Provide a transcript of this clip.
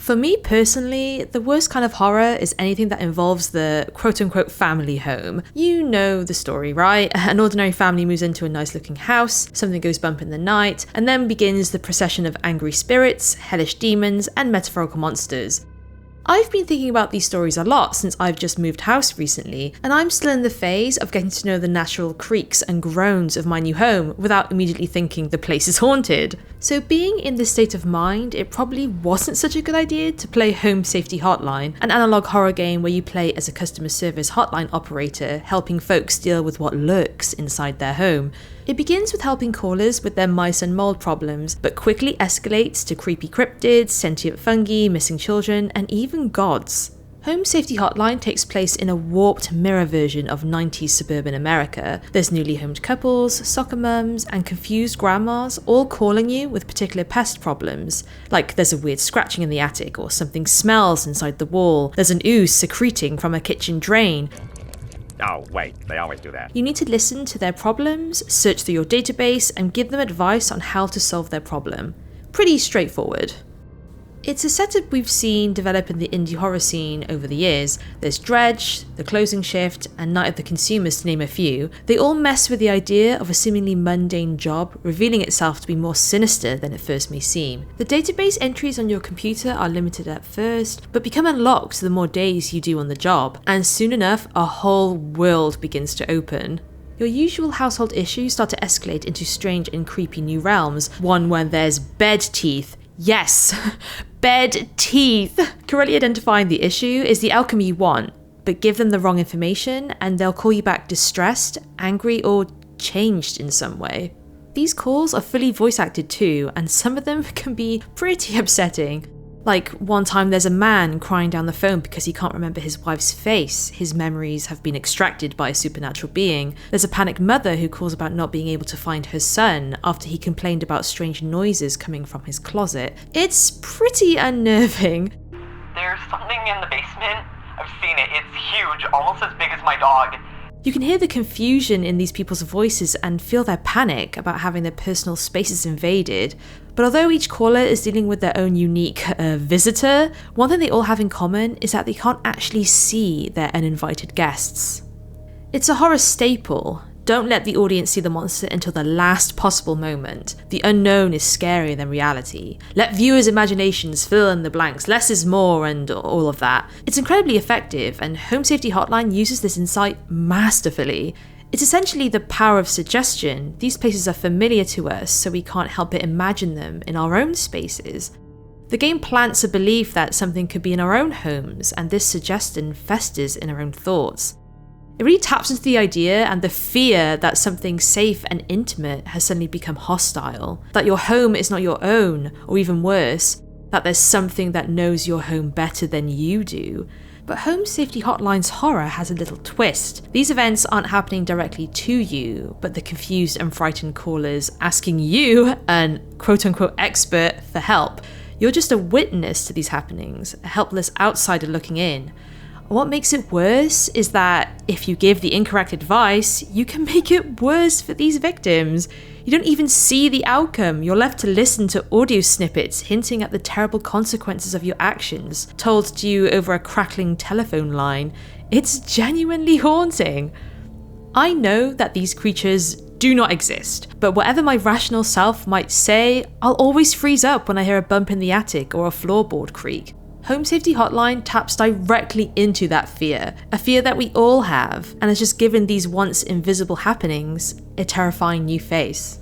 For me personally, the worst kind of horror is anything that involves the quote-unquote family home. You know the story, right? An ordinary family moves into a nice-looking house, something goes bump in the night, and then begins the procession of angry spirits, hellish demons, and metaphorical monsters. I've been thinking about these stories a lot since I've just moved house recently, and I'm still in the phase of getting to know the natural creaks and groans of my new home without immediately thinking the place is haunted. So being in this state of mind, it probably wasn't such a good idea to play Home Safety Hotline, an analog horror game where you play as a customer service hotline operator helping folks deal with what lurks inside their home. It begins with helping callers with their mice and mold problems, but quickly escalates to creepy cryptids, sentient fungi, missing children, and even gods. Home Safety Hotline takes place in a warped mirror version of 90s suburban America. There's newly homed couples, soccer mums, and confused grandmas all calling you with particular pest problems. Like there's a weird scratching in the attic, or something smells inside the wall, there's an ooze secreting from a kitchen drain. Oh, wait, they always do that. You need to listen to their problems, search through your database, and give them advice on how to solve their problem. Pretty straightforward. It's a setup we've seen develop in the indie horror scene over the years. There's Dredge, The Closing Shift, and Night of the Consumers, to name a few. They all mess with the idea of a seemingly mundane job revealing itself to be more sinister than it first may seem. The database entries on your computer are limited at first, but become unlocked the more days you do on the job, and soon enough, a whole world begins to open. Your usual household issues start to escalate into strange and creepy new realms, one where there's bed teeth. Yes, bed teeth! Correctly identifying the issue is the outcome you want, but give them the wrong information and they'll call you back distressed, angry, or changed in some way. These calls are fully voice acted too, and some of them can be pretty upsetting. Like one time there's a man crying down the phone because he can't remember his wife's face. His memories have been extracted by a supernatural being. There's a panicked mother who calls about not being able to find her son after he complained about strange noises coming from his closet. It's pretty unnerving. There's something in the basement. I've seen it. It's huge, almost as big as my dog. You can hear the confusion in these people's voices and feel their panic about having their personal spaces invaded. But although each caller is dealing with their own unique visitor, one thing they all have in common is that they can't actually see their uninvited guests. It's a horror staple. Don't let the audience see the monster until the last possible moment. The unknown is scarier than reality. Let viewers' imaginations fill in the blanks. Less is more and all of that. It's incredibly effective, and Home Safety Hotline uses this insight masterfully. It's essentially the power of suggestion. These places are familiar to us, so we can't help but imagine them in our own spaces. The game plants a belief that something could be in our own homes, and this suggestion festers in our own thoughts. It really taps into the idea and the fear that something safe and intimate has suddenly become hostile, that your home is not your own, or even worse, that there's something that knows your home better than you do. But Home Safety Hotline's horror has a little twist. These events aren't happening directly to you, but the confused and frightened callers asking you, an quote-unquote expert, for help. You're just a witness to these happenings, a helpless outsider looking in. What makes it worse is that if you give the incorrect advice, you can make it worse for these victims. You don't even see the outcome. You're left to listen to audio snippets hinting at the terrible consequences of your actions, told to you over a crackling telephone line. It's genuinely haunting. I know that these creatures do not exist, but whatever my rational self might say, I'll always freeze up when I hear a bump in the attic or a floorboard creak. Home Safety Hotline taps directly into that fear, a fear that we all have, and has just given these once invisible happenings a terrifying new face.